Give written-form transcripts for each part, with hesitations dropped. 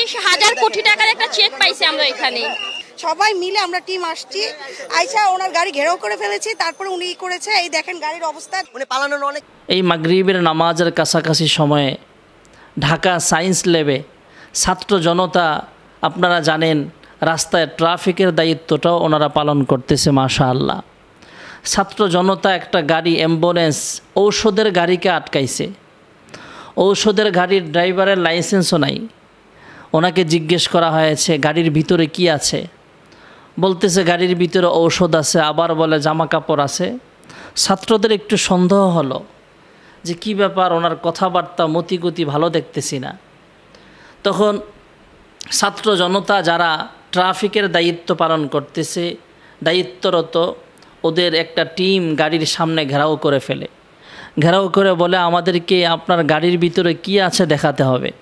30,000 কোটি টাকার একটা চেক পাইছি আমরা এখানে। সবাই মিলে আমরা টিম আসছি, আইসা ওনার গাড়ি ঘেরাও করে ফেলেছি, তারপরে উনি করেছে, এই দেখেন গাড়ির অবস্থা, উনি পালানোর অনেক। এই মাগরিবের নামাজের কাছাকাছি সময়ে ঢাকা সায়েন্স ল্যাবে ছাত্র জনতা, আপনারা জানেন রাস্তায় ট্রাফিকের দায়িত্বটাও ওনারা পালন করতেছে। মাশাআল্লাহ, ছাত্র জনতা একটা গাড়ি অ্যাম্বুলেন্স ঔষধের গাড়িকে আটকাইছে। ঔষধের গাড়ির ড্রাইভারের লাইসেন্সও নাই। ওনাকে জিজ্ঞেস করা হয়েছে গাড়ির ভিতরে কি আছে, বলতেছে গাড়ির ভিতরে ঔষধ আছে, আবার বলে জামা কাপড় আছে। ছাত্রদের একটু সন্দেহ হলো যে কি ব্যাপার, ওনার কথাবার্তা মতিগতি ভালো দেখতেছি না। তখন ছাত্র জনতা যারা ট্রাফিকের দায়িত্ব পালন করতেছে, দায়িত্বরত, ওদের একটা টিম গাড়ির সামনে ঘেরাও করে ফেলে। ঘেরাও করে বলে আমাদেরকে আপনার গাড়ির ভিতরে কি আছে দেখাতে হবে।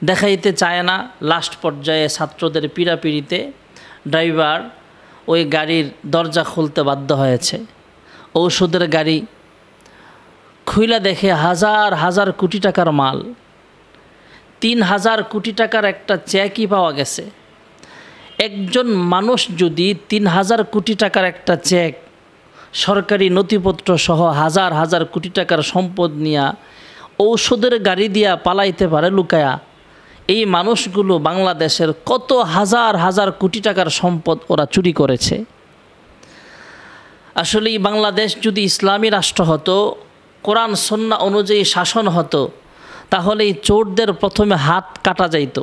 দেখাইতে চায় না। লাস্ট পর্যায়ে ছাত্রদের পীড়াপিড়িতে ড্রাইভার ওই গাড়ির দরজা খুলতে বাধ্য হয়েছে। ঔষধের গাড়ি খুইলা দেখে হাজার হাজার কোটি টাকার মাল, 3,000 কোটি টাকার একটা চেকই পাওয়া গেছে। একজন মানুষ যদি 3,000 কোটি টাকার একটা চেক, সরকারি নথিপত্র সহ হাজার হাজার কোটি টাকার সম্পদ নিয়ে ঔষধের গাড়ি দিয়া পালাইতে পারে লুকায়া, এই মানুষগুলো বাংলাদেশের কত হাজার হাজার কোটি টাকার সম্পদ ওরা চুরি করেছে। আসলে এই বাংলাদেশ যদি ইসলামী রাষ্ট্র হতো, কোরআন সুন্নাহ অনুযায়ী শাসন হতো, তাহলে এই চোরদের প্রথমে হাত কাটা যাইত।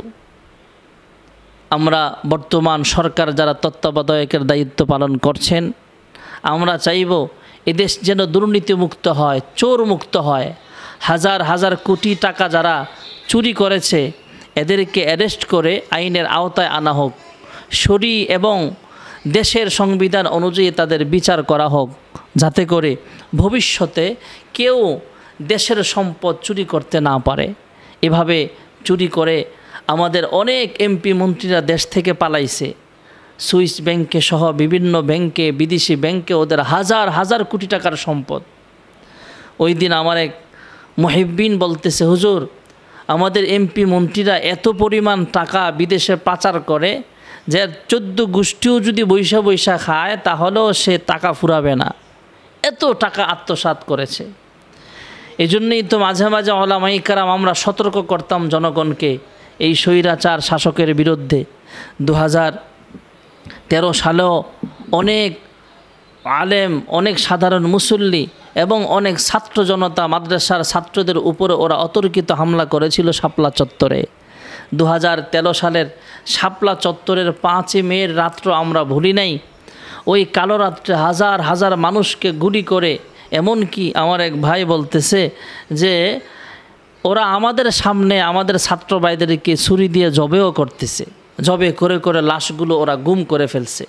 আমরা বর্তমান সরকার যারা তত্ত্বাবধায়কের দায়িত্ব পালন করছেন, আমরা চাইব এদেশ যেন দুর্নীতিমুক্ত হয়, চোর মুক্ত হয়। হাজার হাজার কোটি টাকা যারা চুরি করেছে এদেরকে অ্যারেস্ট করে আইনের আওতায় আনা হোক, শরী এবং দেশের সংবিধান অনুযায়ী তাদের বিচার করা হোক, যাতে করে ভবিষ্যতে কেউ দেশের সম্পদ চুরি করতে না পারে। এভাবে চুরি করে আমাদের অনেক এমপি মন্ত্রীরা দেশ থেকে পালাইছে। সুইস ব্যাংকে সহ বিভিন্ন ব্যাংকে, বিদেশি ব্যাংকে ওদের হাজার হাজার কোটি টাকার সম্পদ। ওই দিন আমার এক মুহিব্বিন বলতেছে, হুজুর আমাদের এমপি মন্ত্রীরা এত পরিমাণ টাকা বিদেশে পাচার করে যে 14 গোষ্ঠীও যদি বৈশা বৈশা খায় তাহলেও সে টাকা ফুরাবে না, এত টাকা আত্মসাৎ করেছে। এজন্যই তো মাঝে মাঝে ওলামায়ে কেরাম আমরা সতর্ক করতাম জনগণকে এই স্বৈরাচার শাসকের বিরুদ্ধে। 2013 সালেও অনেক আলেম, অনেক সাধারণ মুসল্লি এবং অনেক ছাত্র জনতা, মাদ্রাসার ছাত্রদের উপরে ওরা অতর্কিত হামলা করেছিল শাপলা চত্বরে। 2013 সালের শাপলা চত্বরের 5 মের রাত্র আমরা ভুলি নাই। ওই কালো রাত্রে হাজার হাজার মানুষকে গুলি করে, এমনকি আমার এক ভাই বলতেছে যে ওরা আমাদের সামনে আমাদের ছাত্র ভাইদেরকে ছুরি দিয়ে জবেও করতেছে, জবে করে করে লাশগুলো ওরা গুম করে ফেলছে।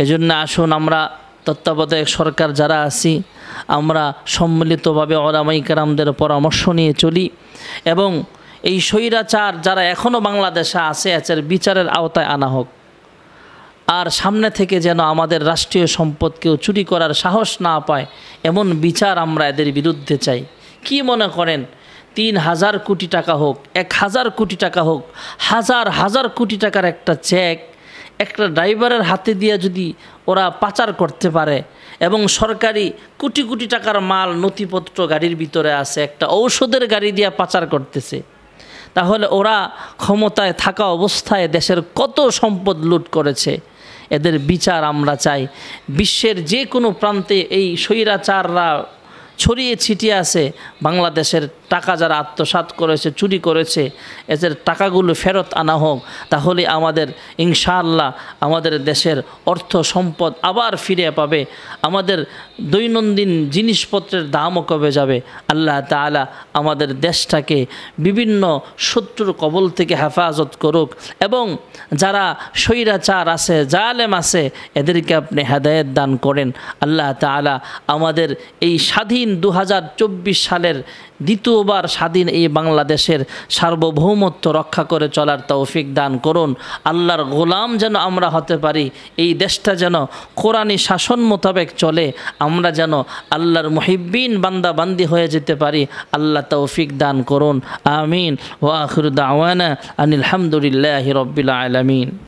এজন্য আসুন আমরা তত্ত্বাবধায়ক সরকার যারা আছি, আমরা সম্মিলিতভাবে উলামায়ে কেরামদের পরামর্শ নিয়ে চলি এবং এই স্বৈরাচার যারা এখনও বাংলাদেশে আছে এর বিচারের আওতায় আনা হোক। আর সামনে থেকে যেন আমাদের রাষ্ট্রীয় সম্পদ কেউ চুরি করার সাহস না পায়, এমন বিচার আমরা এদের বিরুদ্ধে চাই। কি মনে করেন 3,000 কোটি টাকা হোক, 1,000 কোটি টাকা হোক, হাজার হাজার কোটি টাকার একটা চেক একটা ড্রাইভারের হাতে দিয়ে যদি ওরা পাচার করতে পারে এবং সরকারি কোটি কোটি টাকার মাল নথিপত্র গাড়ির ভিতরে আছে, একটা ঔষধের গাড়ি দিয়ে পাচার করতেছে, তাহলে ওরা ক্ষমতায় থাকা অবস্থায় দেশের কত সম্পদ লুট করেছে। এদের বিচার আমরা চাই। বিশ্বের যে কোনো প্রান্তে এই স্বৈরাচাররা ছড়িয়ে ছিটিয়ে আছে, বাংলাদেশের টাকা যারা আত্মসাৎ করেছে, চুরি করেছে, এদের টাকাগুলো ফেরত আনা হোক। তাহলে আমাদের ইনশাআল্লাহ আমাদের দেশের অর্থ সম্পদ আবার ফিরে পাবে, আমাদের দৈনন্দিন জিনিসপত্রের দামও কমে যাবে। আল্লাহ তাআলা আমাদের দেশটাকে বিভিন্ন শত্রুর কবল থেকে হেফাজত করুক এবং যারা স্বৈরাচার আছে, জালেম আছে, এদেরকে আপনি হেদায়েত দান করেন। আল্লাহ তাআলা আমাদের এই স্বাধীন 2024 সালের দ্বিতীয়বার স্বাধীন এই বাংলাদেশের সার্বভৌমত্ব রক্ষা করে চলার তৌফিক দান করুন। আল্লাহর গোলাম যেন আমরা হতে পারি, এই দেশটা যেন কোরআনী শাসন মোতাবেক চলে, আমরা যেন আল্লাহর মুহিব্বিন বান্দা বান্দি হয়ে যেতে পারি। আল্লাহ তৌফিক দান করুন। আমিন। ওয়া আখিরু দাওয়ানা আনিল হামদুলিল্লাহি রাব্বিল আলামিন।